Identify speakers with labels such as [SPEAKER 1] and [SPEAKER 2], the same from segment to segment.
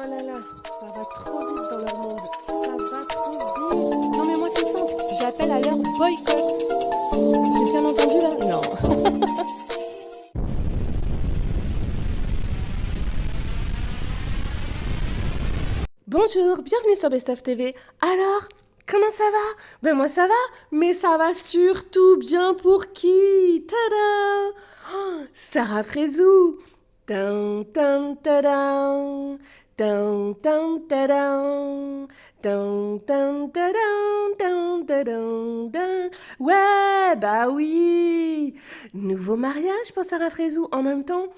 [SPEAKER 1] là là, ça va trop vite dans leur monde. Ça va trop vite. Non mais moi c'est simple, j'appelle à leur boycott. J'ai bien entendu là? Non. Bonjour, bienvenue sur Best of TV. Alors, comment ça va? Ben moi ça va, mais ça va surtout bien pour qui? Tada! Oh, Sarah Frézou. Tan tan tadam. Tan tan tadam. Tan tan tadam. Tan tadam, tan. Ouais, bah oui. Nouveau mariage pour Sarah Frézou en même temps.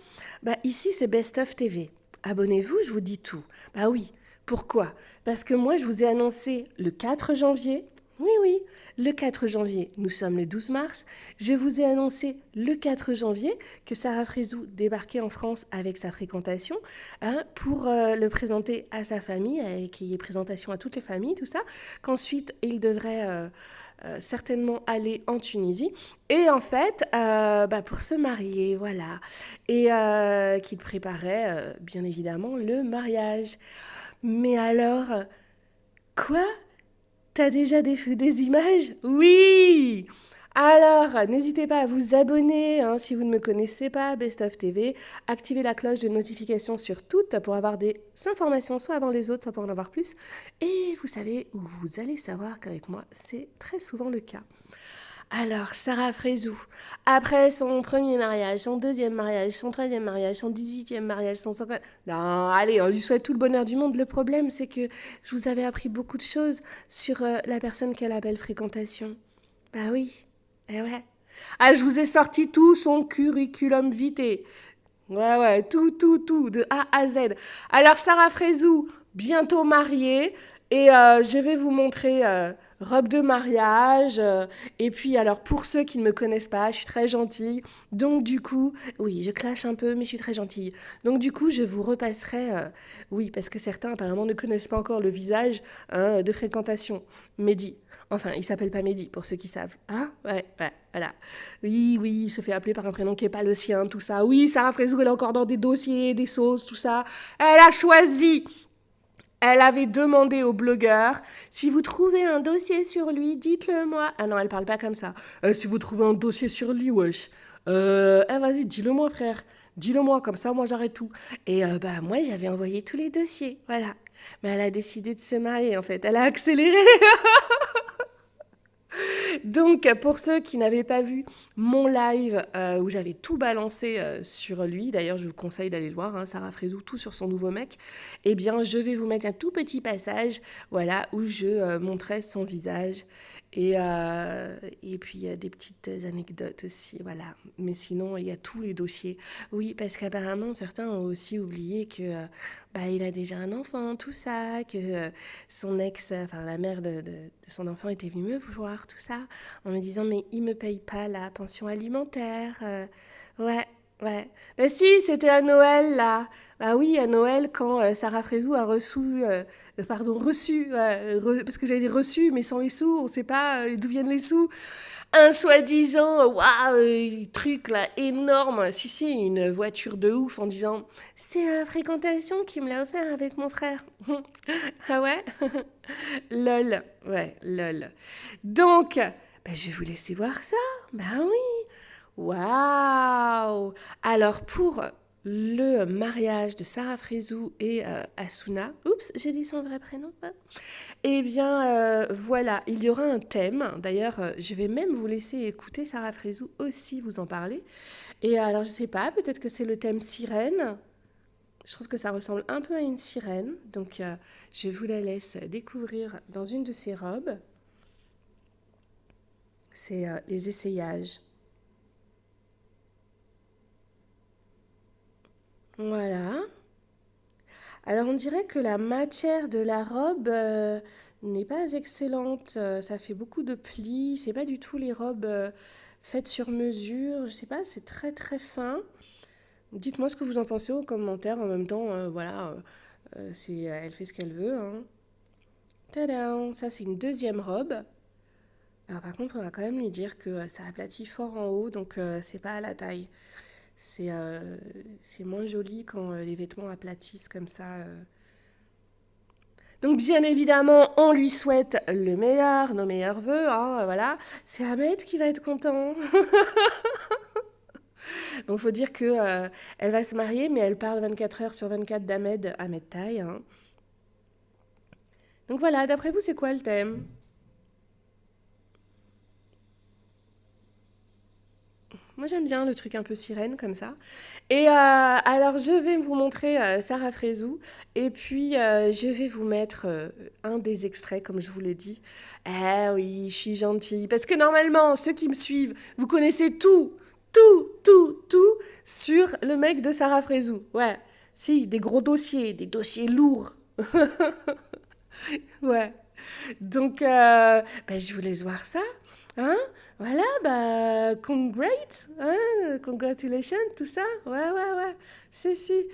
[SPEAKER 1] Bah ici c'est Best of TV. Abonnez-vous, je vous dis tout. Bah oui. Pourquoi? Parce que moi, je vous ai annoncé le 4 janvier. Oui, oui, le 4 janvier, nous sommes le 12 mars. Je vous ai annoncé le 4 janvier que Sarah Frézou débarquait en France avec sa fréquentation pour le présenter à sa famille et qu'il y ait présentation à toutes les familles, tout ça. Qu'ensuite, il devrait certainement aller en Tunisie. Et en fait, pour se marier, voilà. Et qu'il préparait, bien évidemment, le mariage. Mais alors, quoi? T'as déjà des images? Oui! Alors, n'hésitez pas à vous abonner si vous ne me connaissez pas, Best of TV. Activez la cloche de notification sur toutes pour avoir des informations soit avant les autres, soit pour en avoir plus. Et vous savez, ou vous allez savoir qu'avec moi, c'est très souvent le cas. Alors, Sarah Frézou, après son premier mariage, son deuxième mariage, son troisième mariage, son 18e mariage, son 50... Non, allez, on lui souhaite tout le bonheur du monde. Le problème, c'est que je vous avais appris beaucoup de choses sur la personne qu'elle appelle fréquentation. Bah oui, eh ouais. Ah, je vous ai sorti tout son curriculum vitae. Ouais, tout, de A à Z. Alors, Sarah Frézou, bientôt mariée, et je vais vous montrer robe de mariage. Et puis, alors, pour ceux qui ne me connaissent pas, je suis très gentille. Donc, du coup, oui, je clash un peu, mais je suis très gentille. Donc, du coup, je vous repasserai, oui, parce que certains, apparemment, ne connaissent pas encore le visage de fréquentation. Mehdi. Enfin, il s'appelle pas Mehdi, pour ceux qui savent. Ah, ouais, voilà. Oui, il se fait appeler par un prénom qui n'est pas le sien, tout ça. Oui, Sarah Frézou, elle est encore dans des dossiers, des sauces, tout ça. Elle a choisi. Elle avait demandé au blogueur, si vous trouvez un dossier sur lui, dites-le moi. Ah non, elle parle pas comme ça. Si vous trouvez un dossier sur lui, wesh. Vas-y, dis-le moi, frère. Dis-le moi, comme ça, moi, j'arrête tout. Et moi, j'avais envoyé tous les dossiers, voilà. Mais elle a décidé de se marier, en fait. Elle a accéléré. Donc, pour ceux qui n'avaient pas vu mon live où j'avais tout balancé sur lui, d'ailleurs, je vous conseille d'aller le voir, Sarah Frézou, tout sur son nouveau mec, eh bien, je vais vous mettre un tout petit passage, voilà, où je montrais son visage et puis des petites anecdotes aussi, voilà. Mais sinon, il y a tous les dossiers. Oui, parce qu'apparemment, certains ont aussi oublié que il a déjà un enfant, tout ça, que son ex, enfin la mère de son enfant était venue me voir, tout ça, en me disant mais il me paye pas la pension alimentaire. Ouais. Ben si, c'était à Noël là. Bah oui, à Noël quand Sarah Frézou a reçu, parce que j'allais dire reçu, mais sans les sous, on sait pas d'où viennent les sous. Un soi-disant, waouh, truc là énorme, si, une voiture de ouf en disant c'est fréquentation qui me l'a offert avec mon frère. Ah ouais? Lol, ouais, lol. Donc, je vais vous laisser voir ça. Ben oui. Waouh! Alors, pour le mariage de Sarah Frézou et Asuna, oups, j'ai dit son vrai prénom. Eh bien, voilà, il y aura un thème. D'ailleurs, je vais même vous laisser écouter Sarah Frézou aussi vous en parler. Et alors, je sais pas, peut-être que c'est le thème sirène. Je trouve que ça ressemble un peu à une sirène. Donc, je vous la laisse découvrir dans une de ses robes. C'est les essayages. Voilà. Alors on dirait que la matière de la robe n'est pas excellente. Ça fait beaucoup de plis. C'est pas du tout les robes faites sur mesure. Je sais pas, c'est très très fin. Dites-moi ce que vous en pensez aux commentaires. En même temps, voilà, elle fait ce qu'elle veut. Tadam! Ça c'est une deuxième robe. Alors par contre, on va quand même lui dire que ça aplatit fort en haut, donc c'est pas à la taille. C'est moins joli quand les vêtements aplatissent comme ça Donc bien évidemment, on lui souhaite le meilleur, nos meilleurs vœux, hein, voilà. C'est Ahmed qui va être content. Donc faut dire que elle va se marier, mais elle parle 24 heures sur 24 d'Ahmed, Ahmed Taï, hein. Donc voilà, d'après vous, c'est quoi le thème? Moi j'aime bien le truc un peu sirène comme ça. Et alors je vais vous montrer Sarah Frézou et puis je vais vous mettre un des extraits comme je vous l'ai dit. Eh oui, je suis gentille. Parce que normalement, ceux qui me suivent, vous connaissez tout sur le mec de Sarah Frézou. Ouais, si, des dossiers lourds. Ouais. Donc, bah, je vous laisse voir ça. Hein? Voilà, bah, hein? Congratulations, tout ça. Ouais. Si, si.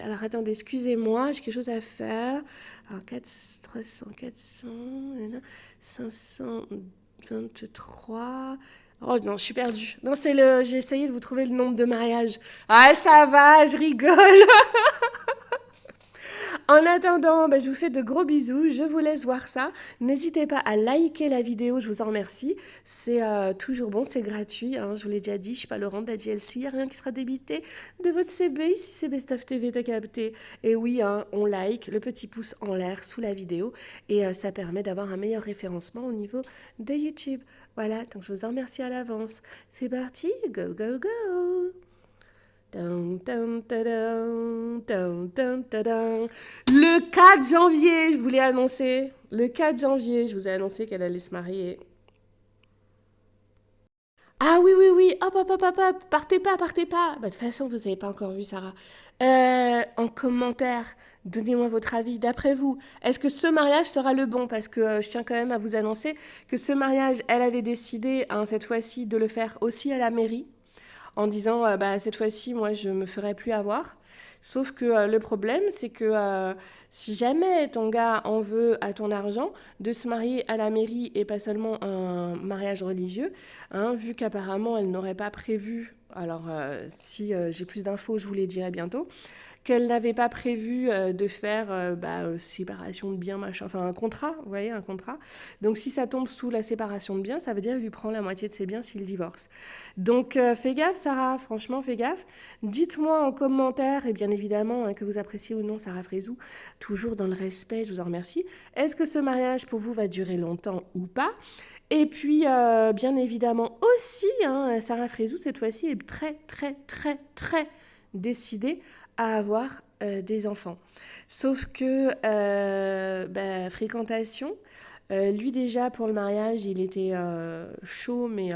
[SPEAKER 1] Alors, attendez, excusez-moi, j'ai quelque chose à faire. Alors, 523. Oh non, je suis perdue. Non, j'ai essayé de vous trouver le nombre de mariages. Ah, ça va, je rigole. En attendant, ben, je vous fais de gros bisous, je vous laisse voir ça. N'hésitez pas à liker la vidéo, je vous en remercie. C'est toujours bon, c'est gratuit, hein, je vous l'ai déjà dit, je suis pas Laurent de la GLC, il n'y a rien qui sera débité de votre CB ici c'est Best of TV, t'as capté. Et oui, hein, on like, le petit pouce en l'air sous la vidéo et ça permet d'avoir un meilleur référencement au niveau de YouTube. Voilà, donc je vous en remercie à l'avance. C'est parti, go go go! Dun, dun, tadam, dun, dun, tadam. Le 4 janvier, je vous l'ai annoncé. Le 4 janvier, je vous ai annoncé qu'elle allait se marier. Ah oui, hop, partez pas, partez pas. Bah, de toute façon, vous n'avez pas encore vu Sarah. En commentaire, donnez-moi votre avis. D'après vous, est-ce que ce mariage sera le bon? Parce que je tiens quand même à vous annoncer que ce mariage, elle avait décidé, hein, cette fois-ci, de le faire aussi à la mairie en disant bah, cette fois-ci, moi, je me ferai plus avoir. Sauf que le problème, c'est que si jamais ton gars en veut à ton argent, de se marier à la mairie et pas seulement un mariage religieux, hein, vu qu'apparemment elle n'aurait pas prévu, alors si j'ai plus d'infos, je vous les dirai bientôt, qu'elle n'avait pas prévu de faire séparation de biens, machin, enfin un contrat, vous voyez, un contrat. Donc si ça tombe sous la séparation de biens, ça veut dire qu'il lui prend la moitié de ses biens s'il divorce. Donc fais gaffe Sarah, franchement fais gaffe. Dites-moi en commentaire, et bien évidemment hein, que vous appréciez ou non Sarah Frézou, toujours dans le respect, je vous en remercie. Est-ce que ce mariage pour vous va durer longtemps ou pas? Et puis, bien évidemment aussi, hein, Sarah Frézou, cette fois-ci, est très décidée à avoir des enfants. Sauf que, fréquentation, lui déjà pour le mariage, il était chaud, mais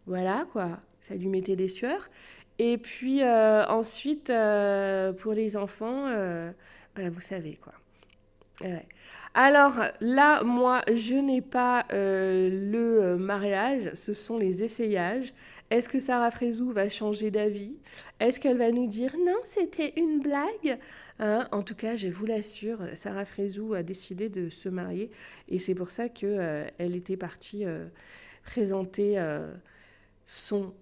[SPEAKER 1] voilà quoi, ça lui mettait des sueurs. Et puis ensuite, pour les enfants, vous savez quoi. Ouais. Alors là, moi, je n'ai pas le mariage, ce sont les essayages. Est-ce que Sarah Frézou va changer d'avis? Est-ce qu'elle va nous dire non, c'était une blague? Hein, en tout cas, je vous l'assure, Sarah Frézou a décidé de se marier et c'est pour ça que elle était partie présenter son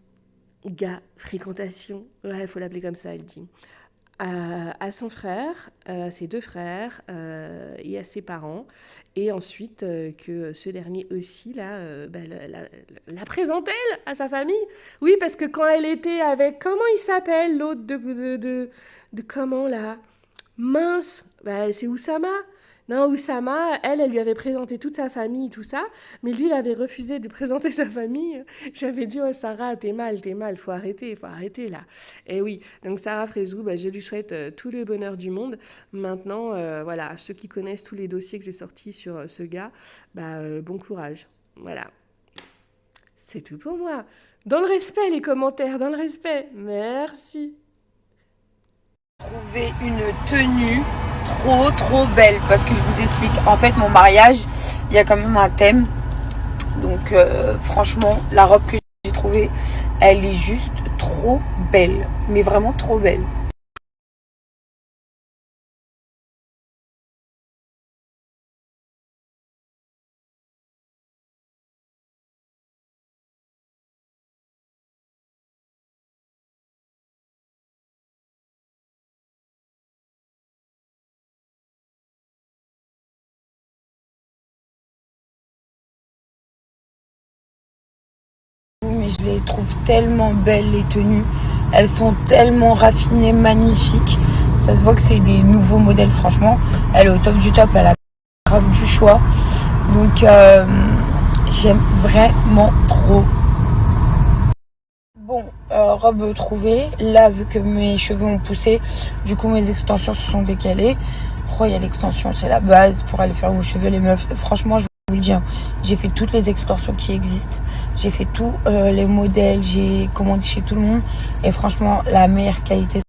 [SPEAKER 1] gars fréquentation. Ouais, il faut l'appeler comme ça, elle dit à son frère, ses deux frères et à ses parents. Et ensuite que ce dernier aussi là, la présente elle à sa famille. Oui, parce que quand elle était avec, comment il s'appelle l'autre de comment là? Mince, bah, c'est Oussama. Non, Oussama, elle lui avait présenté toute sa famille, tout ça, mais lui, il avait refusé de présenter sa famille. J'avais dit, oh Sarah, t'es mal, faut arrêter là. Et oui, donc Sarah Frézou, bah, je lui souhaite tout le bonheur du monde. Maintenant, voilà, ceux qui connaissent tous les dossiers que j'ai sortis sur ce gars, bon courage. Voilà, c'est tout pour moi. Dans le respect, les commentaires, dans le respect. Merci.
[SPEAKER 2] Trouver une tenue trop belle parce que je vous explique en fait mon mariage il y a quand même un thème donc franchement la robe que j'ai trouvée elle est juste trop belle mais vraiment trop belle. je les trouve tellement belles, les tenues. Elles sont tellement raffinées, magnifiques. Ça se voit que c'est des nouveaux modèles, franchement. Elle est au top du top, elle a grave du choix. Donc, j'aime vraiment trop. Bon, robe trouvée. Là, vu que mes cheveux ont poussé, du coup, mes extensions se sont décalées. Oh, il y a l'extension, c'est la base pour aller faire vos cheveux, les meufs. Franchement, je vous le dis, hein, j'ai fait toutes les extensions qui existent. J'ai fait tous les modèles, j'ai commandé chez tout le monde. Et franchement, la meilleure qualité.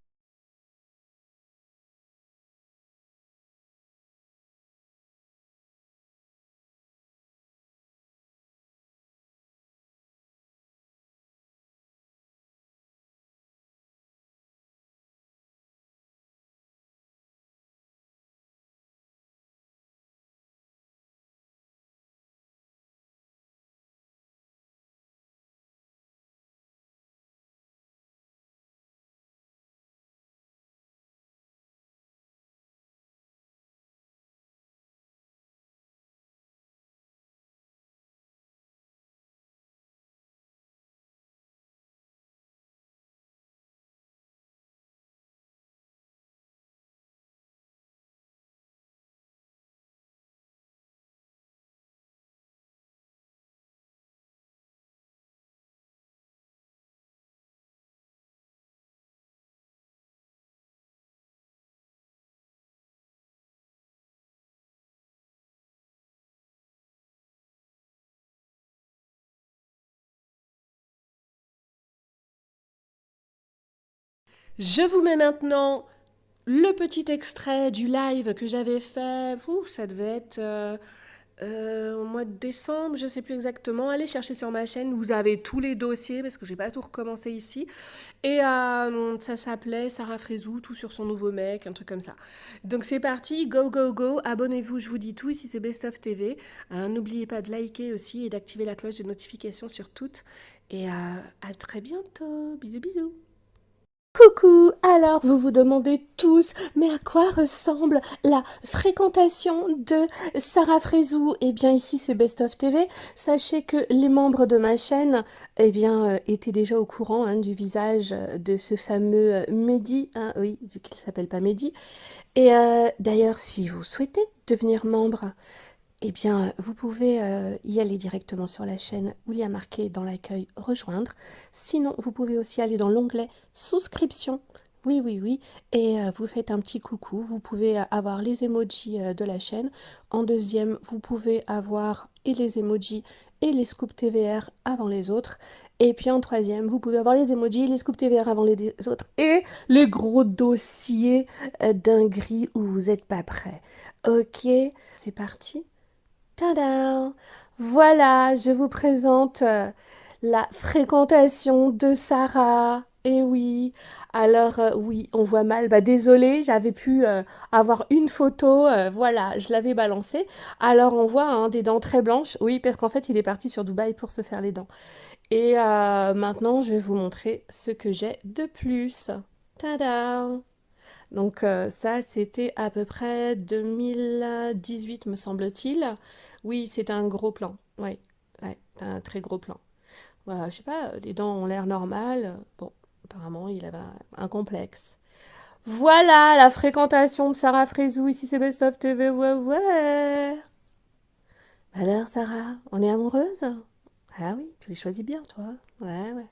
[SPEAKER 1] Je vous mets maintenant le petit extrait du live que j'avais fait. Ouh, ça devait être au mois de décembre, je ne sais plus exactement. Allez chercher sur ma chaîne, vous avez tous les dossiers parce que j'ai pas tout recommencé ici. Et ça s'appelait Sarah Frézou, tout sur son nouveau mec, un truc comme ça. Donc c'est parti, go go go, abonnez-vous, je vous dis tout, ici c'est Best of TV. N'oubliez pas de liker aussi et d'activer la cloche de notification sur toutes. Et à très bientôt, bisous bisous. Coucou, alors vous vous demandez tous, mais à quoi ressemble la fréquentation de Sarah Frézou? Eh bien ici c'est Best of TV. Sachez que les membres de ma chaîne étaient déjà au courant du visage de ce fameux Mehdi, oui, vu qu'il s'appelle pas Mehdi. Et d'ailleurs, si vous souhaitez devenir membre, eh bien, vous pouvez y aller directement sur la chaîne où il y a marqué dans l'accueil rejoindre. Sinon, vous pouvez aussi aller dans l'onglet souscription. Oui, oui, oui. Et vous faites un petit coucou. Vous pouvez avoir les emojis de la chaîne. En deuxième, vous pouvez avoir et les emojis et les scoops TVR avant les autres. Et puis en troisième, vous pouvez avoir les emojis et les scoops TVR avant les autres. Et les gros dossiers dingueries où vous n'êtes pas prêts. Ok, c'est parti. Tada! Voilà, je vous présente la fréquentation de Sarah. Et oui, alors oui, on voit mal. Bah désolée, j'avais pu avoir une photo. Voilà, je l'avais balancée. Alors on voit des dents très blanches. Oui, parce qu'en fait, il est parti sur Dubaï pour se faire les dents. Et maintenant, je vais vous montrer ce que j'ai de plus. Tada! Donc ça, c'était à peu près 2018, me semble-t-il. Oui, c'est un gros plan. Oui, ouais, c'est un très gros plan. Voilà, je sais pas, les dents ont l'air normales. Bon, apparemment, il avait un complexe. Voilà la fréquentation de Sarah Frézou. Ici, c'est Best of TV. Ouais, ouais. Alors, Sarah, on est amoureuse? Ah oui, tu les choisis bien, toi. Ouais, ouais.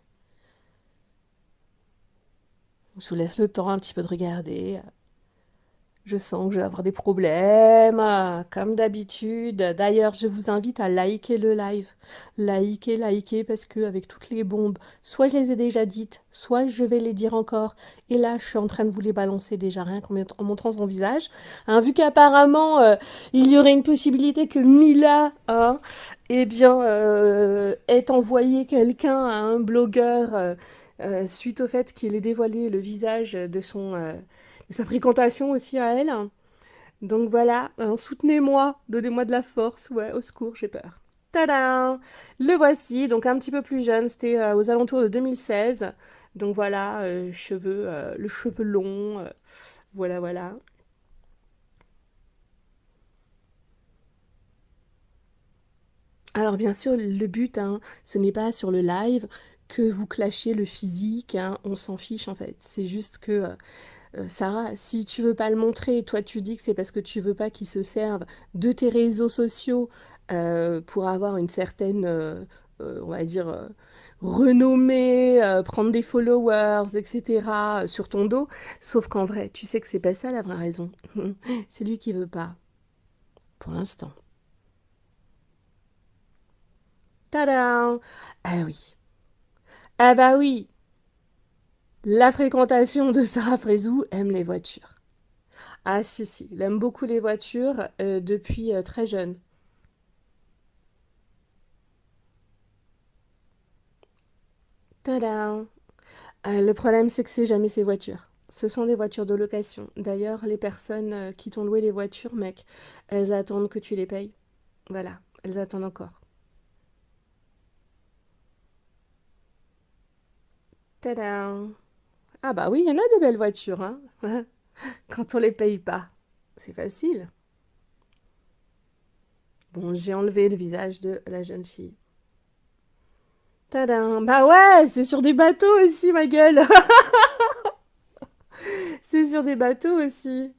[SPEAKER 1] Je vous laisse le temps un petit peu de regarder. Je sens que je vais avoir des problèmes, comme d'habitude. D'ailleurs, je vous invite à liker le live. Liker, parce que avec toutes les bombes, soit je les ai déjà dites, soit je vais les dire encore. Et là, je suis en train de vous les balancer déjà, rien qu'en montrant son visage. Vu qu'apparemment, il y aurait une possibilité que Mila, ait envoyé quelqu'un à un blogueur suite au fait qu'il ait dévoilé le visage de sa fréquentation aussi à elle. Donc voilà, soutenez-moi, donnez-moi de la force, ouais, au secours, j'ai peur. Tadam! Le voici, donc un petit peu plus jeune, c'était aux alentours de 2016. Donc voilà, le cheveu long, voilà, voilà. Alors bien sûr, le but, ce n'est pas sur le live que vous clashiez le physique, hein, on s'en fiche en fait. C'est juste que, Sarah, si tu veux pas le montrer, toi tu dis que c'est parce que tu veux pas qu'ils se servent de tes réseaux sociaux pour avoir une certaine, on va dire, renommée, prendre des followers, etc. Sur ton dos. Sauf qu'en vrai, tu sais que c'est pas ça la vraie raison. C'est lui qui veut pas, pour l'instant. Tadam! Ah oui. Ah bah oui, la fréquentation de Sarah Frézou aime les voitures. Ah si, si, il aime beaucoup les voitures depuis très jeune. Tadam! Le problème, c'est que c'est jamais ses voitures. Ce sont des voitures de location. D'ailleurs, les personnes qui t'ont loué les voitures, mec, elles attendent que tu les payes. Voilà, elles attendent encore. Tadam! Ah bah oui, il y en a des belles voitures, hein. Quand on les paye pas. C'est facile. Bon, j'ai enlevé le visage de la jeune fille. Tadam! Bah ouais, c'est sur des bateaux aussi, ma gueule! C'est sur des bateaux aussi.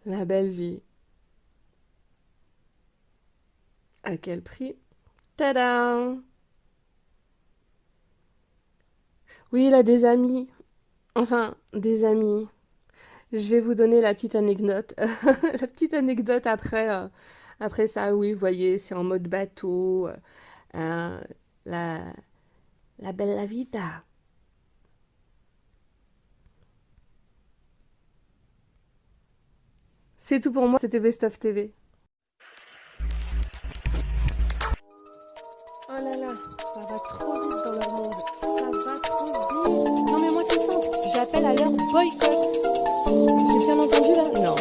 [SPEAKER 1] La belle vie. À quel prix? Tadam! Oui, il a des amis. Enfin, des amis. Je vais vous donner la petite anecdote. La petite anecdote après, après ça, oui, vous voyez, c'est en mode bateau. Euh, la, la bella vita. C'est tout pour moi, c'était Best of TV. Oh là là, ça va trop vite dans leur monde. Ça va trop vite. Non mais moi c'est simple, j'appelle à leur boycott. J'ai bien entendu là? Non.